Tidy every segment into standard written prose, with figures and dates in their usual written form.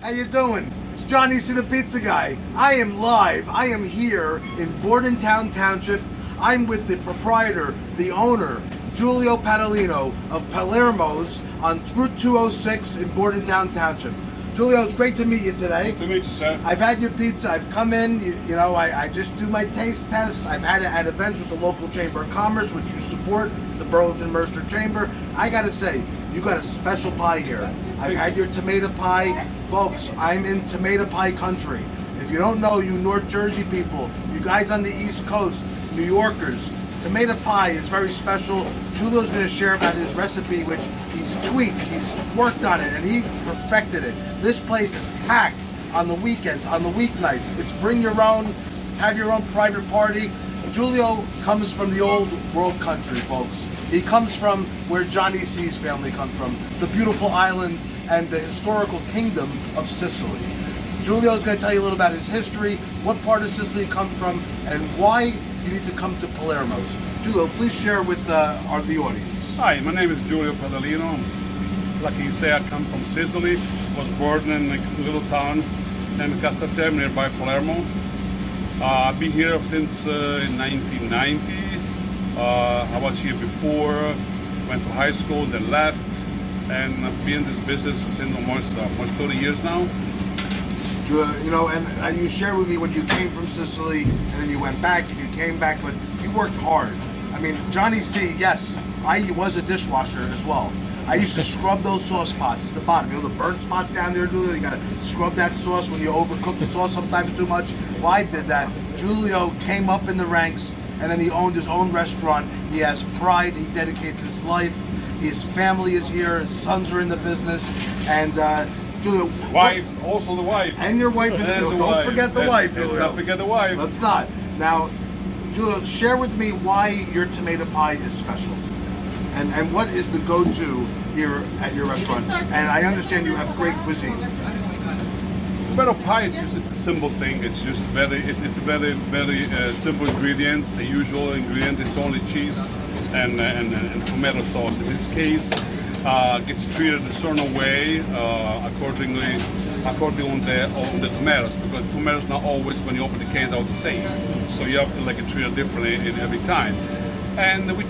How you doing? It's Johnny C. the Pizza Guy. I am live. I am here in Bordentown Township. I'm with the proprietor, the owner, Giulio Padalino of Palermo's on Route 206 in Bordentown Township. Giulio, it's great to meet you today. Good to meet you, sir. I've had your pizza. I've come in. I just do my taste test. I've had it at events with the local Chamber of Commerce, which you support, the Burlington Mercer Chamber. I got to say, you got a special pie here. I've had your tomato pie. Folks, I'm in tomato pie country. If you don't know, you North Jersey people, you guys on the East Coast, New Yorkers, tomato pie is very special. Giulio's going to share about his recipe, which he's tweaked, he's worked on it, and he perfected it. This place is packed on the weekends, on the weeknights. It's bring your own, have your own private party. Giulio comes from the old world country, folks. He comes from where Johnny C's family comes from, the beautiful island and the historical kingdom of Sicily. Giulio's going to tell you a little about his history, what part of Sicily he comes from, and why you need to come to Palermo's. Giulio, please share with the audience. Hi, my name is Giulio Padalino. Like you say, I come from Sicily. Was born in a little town named Castelterme nearby Palermo. I've been here since 1990. I was here before, went to high school, then left, and I've been in this business since almost 30 years now. And you shared with me when you came from Sicily, and then you went back, and you came back, but you worked hard. I mean, Johnny C, yes, I was a dishwasher as well. I used to scrub those sauce pots, the bottom, the burnt spots down there, Giulio. You gotta scrub that sauce when you overcook the sauce sometimes too much. Well, I did that. Giulio came up in the ranks, and then he owned his own restaurant. He has pride, he dedicates his life. His family is here, his sons are in the business, and Giulio, also the wife. And your wife is here. Don't forget the wife, Giulio. Don't forget the wife. Let's not. Now, Giulio, share with me why your tomato pie is special. And what is the go-to here at your restaurant? And I understand you have great cuisine. Tomato pie, it's a simple thing. It's just very simple ingredients. The usual ingredient is only cheese and tomato sauce. In this case, gets treated a certain way according on the tomatoes, because tomatoes not always, when you open the cans, are the same. So you have to treat it differently in every time. And we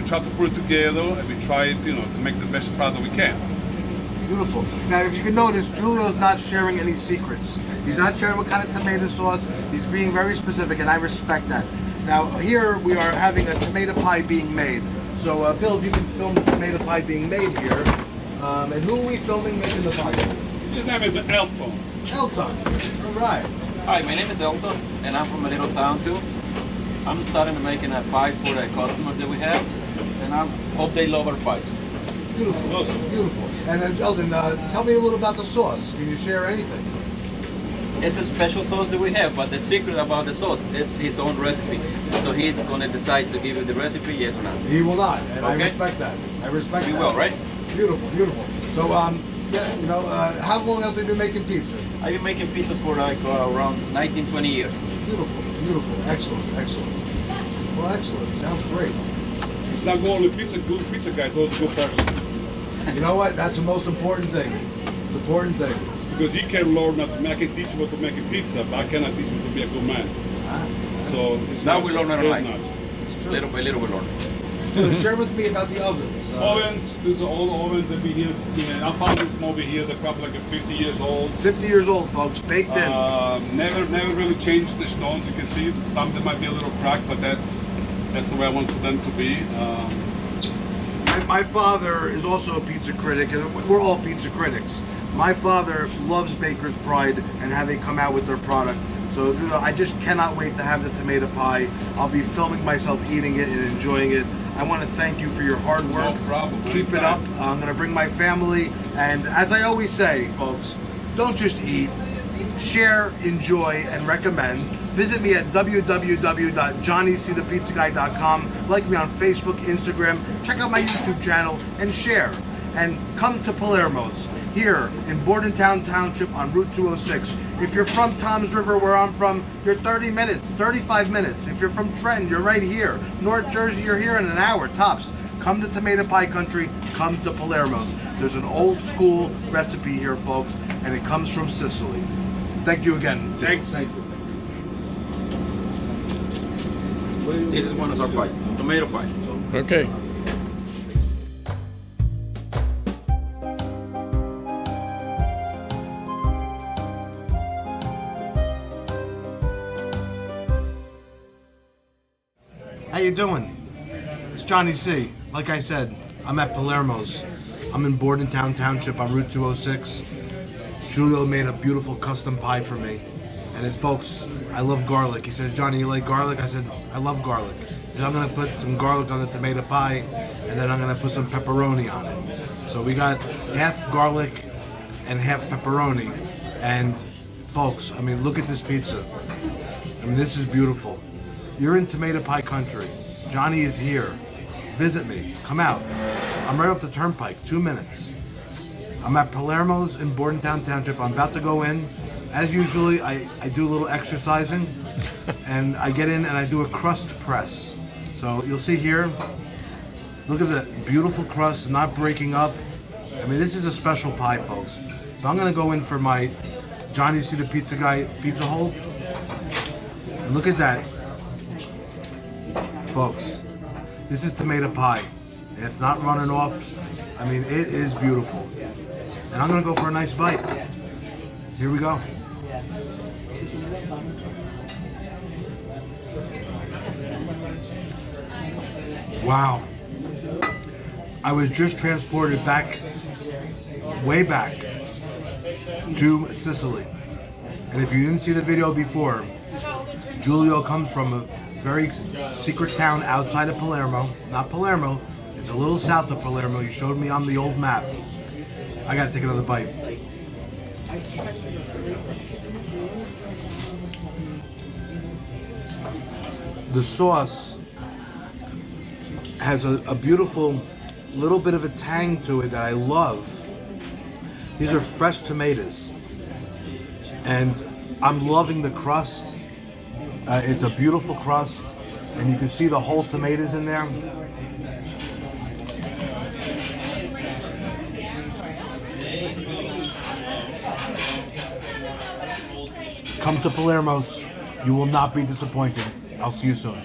try to put it together, and we try to make the best product we can. Beautiful. Now, if you can notice, Giulio's not sharing any secrets. He's not sharing what kind of tomato sauce. He's being very specific, and I respect that. Now, here we are having a tomato pie being made. So, Bill, if you can film the tomato pie being made here. And who are we filming making the pie? His name is Elton. Elton. All right. Hi, my name is Elton, and I'm from a little town too. I'm starting to making a pie for the customers that we have, and I hope they love our pies. Beautiful. Awesome. Beautiful. And then, Elton, tell me a little about the sauce. Can you share anything? It's a special sauce that we have, but the secret about the sauce is his own recipe. So he's going to decide to give you the recipe, yes or no. He will not, and I Okay. respect that. I respect that. He will, right? Beautiful, beautiful. So, how long have you been making pizza? I've been making pizzas for around 19, 20 years. Beautiful, beautiful. Excellent, excellent. Well, excellent. Sounds great. It's not only good pizza guy, it's also a good person. You know what? That's the most important thing. It's an important thing. Because you can learn not to make, I can teach you how to make a pizza, but I cannot teach you to be a good man. So it's Now not we learn it's online. not. It's true. Little by little we learn. So share with me about the ovens. Ovens, this is all ovens that we here. I found this over here, they're probably 50 years old. 50 years old, folks, baked in. Never really changed the stones. You can see some of them might be a little cracked, but that's the way I want them to be. My father is also a pizza critic, and we're all pizza critics. My father loves Baker's Pride and how they come out with their product. So I just cannot wait to have the tomato pie. I'll be filming myself eating it and enjoying it. I want to thank you for your hard work. No problem. Keep it up. I'm going to bring my family. And as I always say, folks, don't just eat. Share, enjoy, and recommend. Visit me at www.johnnycthePizzaGuy.com. Like me on Facebook, Instagram. Check out my YouTube channel and share. And come to Palermo's here in Bordentown Township on Route 206. If you're from Toms River, where I'm from, you're 30 minutes, 35 minutes. If you're from Trenton, you're right here. North Jersey, you're here in an hour tops. Come to Tomato Pie Country, come to Palermo's. There's an old school recipe here, folks, and it comes from Sicily. Thank you again. Thanks. Thank you. This is one of our pies, tomato pie. Okay. How you doing? It's Johnny C. Like I said, I'm at Palermo's. I'm in Bordentown Township on Route 206. Giulio made a beautiful custom pie for me. And it's, folks, I love garlic. He says, Johnny, you like garlic? I said, I love garlic. He said, I'm gonna put some garlic on the tomato pie, and then I'm gonna put some pepperoni on it. So we got half garlic and half pepperoni. And folks, I mean, look at this pizza. I mean, this is beautiful. You're in tomato pie country. Johnny is here. Visit me. Come out. I'm right off the turnpike, 2 minutes. I'm at Palermo's in Bordentown Township. I'm about to go in. As usually, I do a little exercising, and I get in and I do a crust press. So you'll see here, look at the beautiful crust, not breaking up. I mean, this is a special pie, folks. So I'm gonna go in for my Johnny C. the Pizza Guy pizza hold. And look at that. Folks, this is tomato pie, and it's not running off. I mean, it is beautiful. And I'm gonna go for a nice bite. Here we go. Wow. I was just transported back, way back, to Sicily. And if you didn't see the video before, Giulio comes from a very secret town outside of Palermo. Not Palermo, it's a little south of Palermo. You showed me on the old map. I gotta take another bite. The sauce has a beautiful little bit of a tang to it that I love. These are fresh tomatoes, and I'm loving the crust. It's a beautiful crust, and you can see the whole tomatoes in there. Come to Palermo's. You will not be disappointed. I'll see you soon.